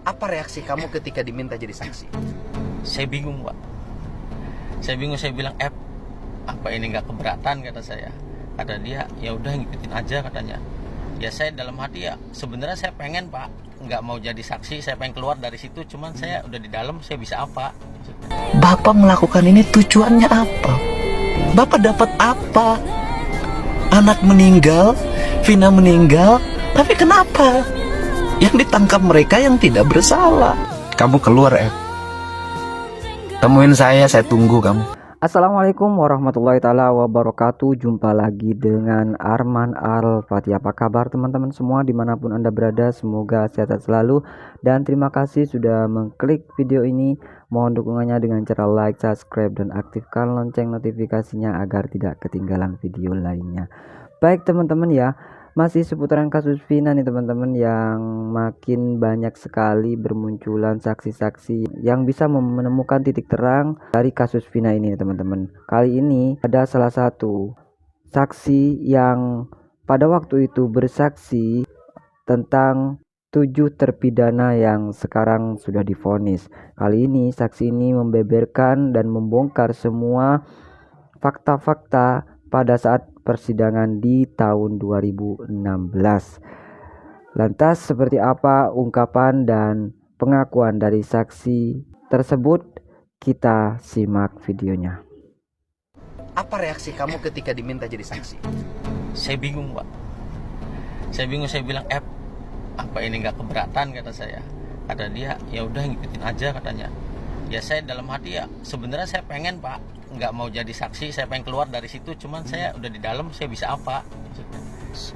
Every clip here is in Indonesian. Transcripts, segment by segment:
Apa reaksi kamu ketika diminta jadi saksi? Saya bingung, Pak. Saya bingung, saya bilang, apa ini nggak keberatan, kata saya. Kata dia, ya udah ngikutin aja, katanya. Ya saya dalam hati ya sebenarnya saya pengen, Pak, nggak mau jadi saksi, saya pengen keluar dari situ, cuman saya udah di dalam, saya bisa apa? Bapak melakukan ini tujuannya apa? Bapak dapat apa? Anak meninggal, Vina meninggal, tapi kenapa? Yang ditangkap mereka yang tidak bersalah. Kamu keluar, Temuin saya tunggu kamu. Assalamualaikum warahmatullahi taala wabarakatuh. Jumpa lagi dengan Arman Al-Fatih. Apa kabar teman-teman semua dimanapun anda berada, semoga sehat selalu. Dan terima kasih sudah mengklik video ini. Mohon dukungannya dengan cara like, subscribe, dan aktifkan lonceng notifikasinya agar tidak ketinggalan video lainnya. Baik teman-teman ya, masih seputaran kasus Vina nih teman-teman, yang makin banyak sekali bermunculan saksi-saksi yang bisa menemukan titik terang dari kasus Vina ini teman-teman. Kali ini ada salah satu saksi yang pada waktu itu bersaksi tentang 7 terpidana yang sekarang sudah divonis. Kali ini saksi ini membeberkan dan membongkar semua fakta-fakta pada saat persidangan di tahun 2016. Lantas seperti apa ungkapan dan pengakuan dari saksi tersebut? Kita simak videonya. Apa reaksi kamu ketika diminta jadi saksi? Saya bingung, Pak. Saya bingung, saya bilang, apa ini nggak keberatan, kata saya. Kata dia, ya udah ngikutin aja, katanya. Ya saya dalam hati ya sebenarnya saya pengen, Pak, nggak mau jadi saksi, saya pengen keluar dari situ, cuman saya udah di dalam, saya bisa apa? Maksudnya.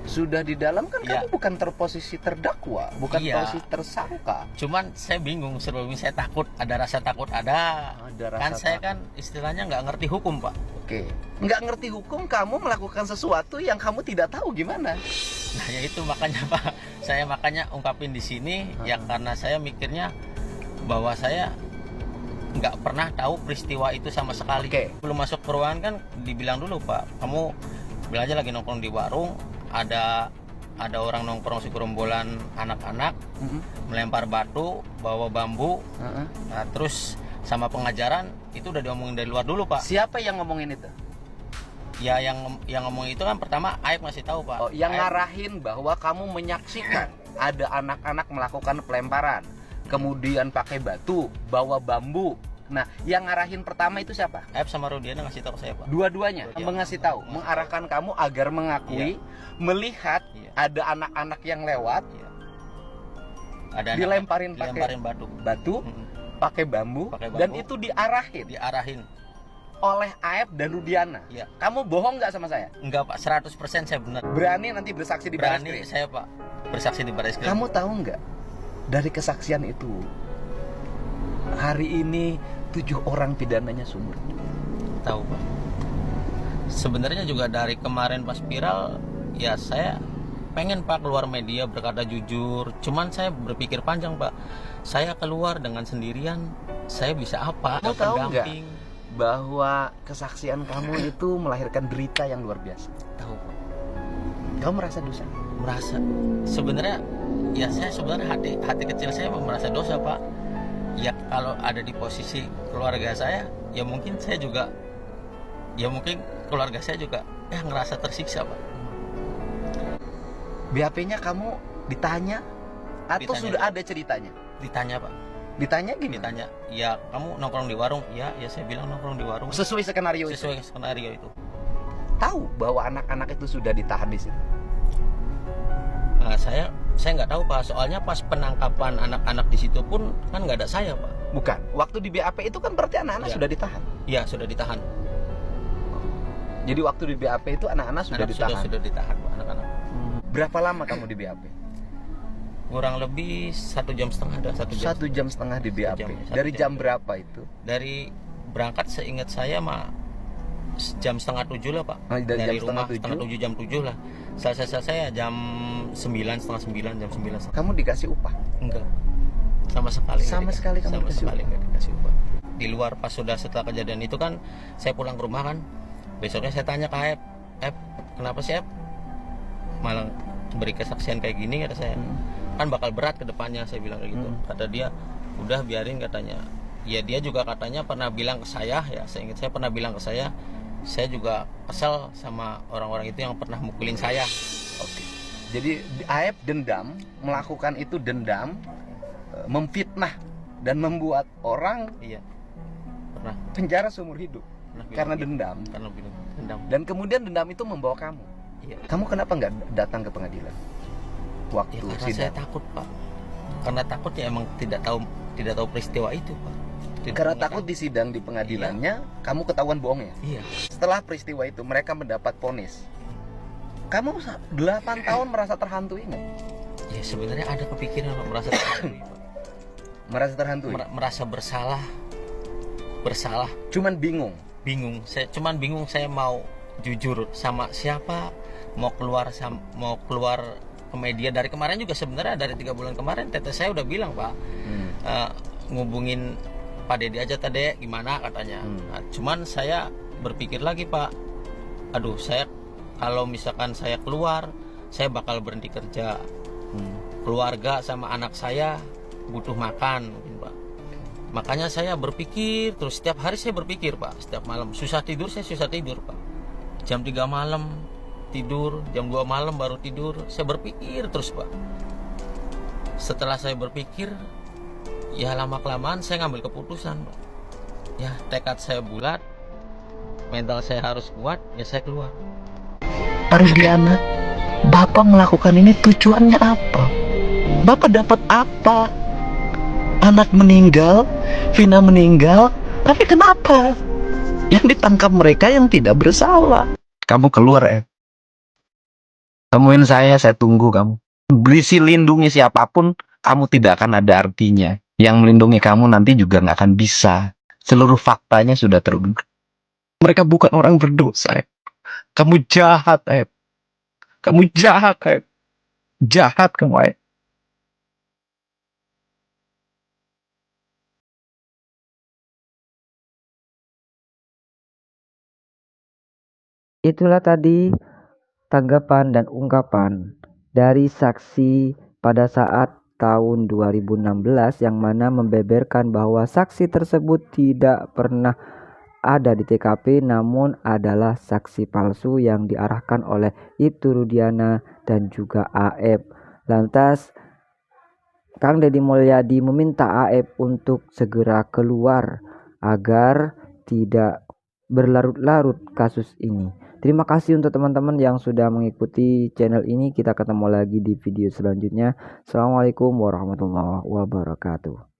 Sudah di dalam kan ya. Kamu bukan terposisi terdakwa, bukan posisi tersangka. Cuman saya bingung, sebelumnya saya takut, ada rasa takut, ada rasa kan saya takut. Kan istilahnya nggak ngerti hukum, Pak. Oke, nggak ngerti hukum, kamu melakukan sesuatu yang kamu tidak tahu gimana? Nah ya itu makanya, Pak, saya makanya ungkapin di sini ya, karena saya mikirnya bahwa saya nggak pernah tahu peristiwa itu sama sekali. Belum masuk ke ruangan kan dibilang dulu, Pak, kamu bilang aja lagi nongkrong di warung, ada orang nongkrong segerombolan anak-anak, melempar batu, bawa bambu, nah terus sama pengajaran itu udah diomongin dari luar dulu, Pak. Siapa yang ngomongin itu? Ya yang ngomongin itu kan pertama Aib ngasih tahu, Pak. Oh, yang ngarahin bahwa kamu menyaksikan ada anak-anak melakukan pelemparan, kemudian pakai batu, bawa bambu. Nah, yang ngarahin pertama itu siapa? Aib sama Rudiana ngasih tahu saya, Pak. Dua-duanya mengasih tahu, mengarahkan kamu agar mengakui, melihat ada anak-anak yang lewat, ada dilemparin batu, pakai bambu, dan itu diarahin oleh Aib dan Rudiana. Ya. Kamu bohong nggak sama saya? Enggak, Pak, 100% saya benar. Berani nanti bersaksi di Baris Krim? Berani saya, Pak, bersaksi di Baris Krim. Kamu tahu nggak, dari kesaksian itu hari ini 7 orang pidananya sumur? Tahu, Pak. Sebenarnya juga dari kemarin pas viral ya saya pengen, Pak, keluar media berkata jujur, cuman saya berpikir panjang, Pak. Saya keluar dengan sendirian, saya bisa apa? Kamu tahu nggak bahwa kesaksian kamu itu melahirkan derita yang luar biasa? Tahu, Pak. Kamu merasa dosa? Merasa. Sebenarnya ya saya sebenarnya hati kecil saya merasa dosa, Pak. Ya kalau ada di posisi keluarga saya, ya mungkin saya juga, ya mungkin keluarga saya juga ngerasa tersiksa, Pak. BAP-nya kamu ditanya atau sudah ada ceritanya? Ditanya, Pak. Ditanya gimana? Ditanya, ya kamu nongkrong di warung? Ya saya bilang nongkrong di warung. Sesuai skenario itu? Tahu bahwa anak-anak itu sudah ditahan di situ? Nah, saya nggak tahu, Pak, soalnya pas penangkapan anak-anak di situ pun kan nggak ada saya, Pak. Bukan, waktu di BAP itu kan berarti anak-anak sudah ditahan? Iya, sudah ditahan. Jadi waktu di BAP itu anak-anak sudah ditahan? Sudah ditahan, Pak, anak-anak. Berapa lama kamu di BAP? Kurang lebih 1,5 jam ada. 1,5 jam di BAP. Dari jam berapa itu? Dari berangkat seingat saya jam 6:30 lah, Pak. Dari rumah 6:30 jam 7 lah. Selesai saya jam 9, setengah 9, jam 9. Kamu dikasih upah? Enggak, sama sekali kamu nggak dikasih upah. Di luar pas setelah kejadian itu kan saya pulang ke rumah kan, besoknya saya tanya ke Aib, kenapa sih Aib malah beri kesaksian kayak gini, kata saya. kan bakal berat ke depannya, saya bilang kayak gitu. Kata dia udah biarin katanya. Ya dia juga katanya pernah bilang ke saya, ya saya ingat saya pernah bilang ke saya juga kesel sama orang-orang itu yang pernah mukulin saya. Oke. Jadi Aep dendam, melakukan itu dendam, memfitnah dan membuat orang Iya, pernah penjara seumur hidup bilang karena gitu. dendam. Karena bilang dendam. Dan kemudian dendam itu membawa kamu. Iya. Kamu kenapa nggak datang ke pengadilan waktu Ya, karena saya sidang? takut, Pak. Karena takut ya, emang tidak tahu peristiwa itu, Pak. Karena takut di sidang di pengadilannya kamu ketahuan bohong ya. Iya. Setelah peristiwa itu mereka mendapat vonis. Kamu 8 tahun merasa terhantui nggak? Ya sebenarnya ada kepikiran, Pak, merasa terhantui, Pak. Merasa terhantui. Merasa bersalah. Cuman bingung. Saya cuman bingung, saya mau jujur sama siapa, mau keluar ke media. Dari kemarin juga sebenarnya, dari 3 bulan kemarin teteh saya udah bilang, Pak, ngubungin Pak Dedi aja tadi, gimana katanya. Nah, cuman saya berpikir lagi, Pak, aduh, saya kalau misalkan saya keluar, saya bakal berhenti kerja. Keluarga sama anak saya butuh makan mungkin, Pak. Makanya saya berpikir terus, setiap hari saya berpikir, Pak. Setiap malam susah tidur, Pak. Jam 3 malam tidur, jam 2 malam baru tidur. Saya berpikir terus, Pak. Setelah saya berpikir, ya lama-kelamaan saya ngambil keputusan, Pak. Ya tekad saya bulat, mental saya harus kuat, ya saya keluar. Ardiana, Bapak melakukan ini tujuannya apa? Bapak dapat apa? Anak meninggal, Vina meninggal, tapi kenapa? Yang ditangkap mereka yang tidak bersalah. Kamu keluar ya. Temuin saya tunggu kamu. Berisi lindungi siapapun, kamu tidak akan ada artinya. Yang melindungi kamu nanti juga nggak akan bisa. Seluruh faktanya sudah terungkap. Mereka bukan orang berdosa. Kamu jahat, Ep. Kamu jahat, Ep. Jahat kamu, Ep. Itulah tadi tanggapan dan ungkapan dari saksi pada saat tahun 2016 yang mana membeberkan bahwa saksi tersebut tidak pernah ada di TKP namun adalah saksi palsu yang diarahkan oleh Ibtu Rudiana dan juga Aep. Lantas Kang Deddy Mulyadi meminta Aep untuk segera keluar agar tidak berlarut-larut kasus ini. Terima kasih untuk teman-teman yang sudah mengikuti channel ini. Kita ketemu lagi di video selanjutnya. Assalamualaikum warahmatullahi wabarakatuh.